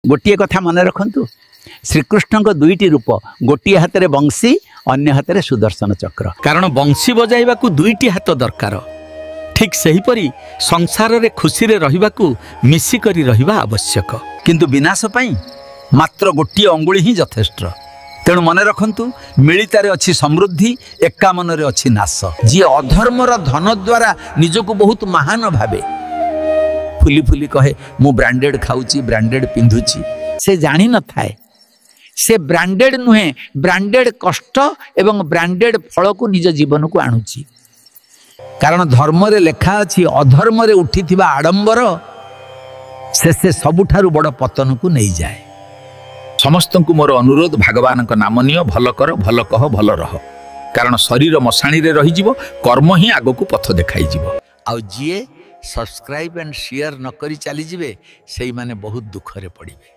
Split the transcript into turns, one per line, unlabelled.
गोटे कथा मन रखु श्रीकृष्ण को दुईटी रूप गोटे हाथ में बंशी अन्य हाथ में सुदर्शन चक्र कारण बंशी बजाइबा को दुईटी हाथ दरकार ठीक सेहीपरि संसार रे खुशी रे रहिबा को मिसिकरी रहिबा आवश्यक किंतु विनाश पाई मात्र गोटे अंगुली ही यथेष्ट तेणु मन रखु मिलितारे अच्छी समृद्धि एका मन रे अच्छी नाश जी अधर्मर धन द्वारा निजको बहुत महान भावे फुली फुली कहे मु ब्रांडेड खाऊची ब्रांडेड पिंधुची से जानी न थाए से ब्रांडेड नुहे ब्रांडेड कष्ट एवं ब्रांडेड फल को निज जीवन को आणुची कारण धर्म रे लेखा अच्छी अधर्म रे उठी आडंबर से सबुठारु बड़ पतन को नहीं जाए। समस्त को मोर अनुरोध भगवान का नाम नियो भल कर भल कह भल रह कारण शरीर मशाणी रे रही जीवो कर्म ही आगो को पथ देखाई जीवो आउ जीए सब्सक्राइब एंड शेयर न करी चली जिवे सेई माने बहुत दुख रे पड़िबे।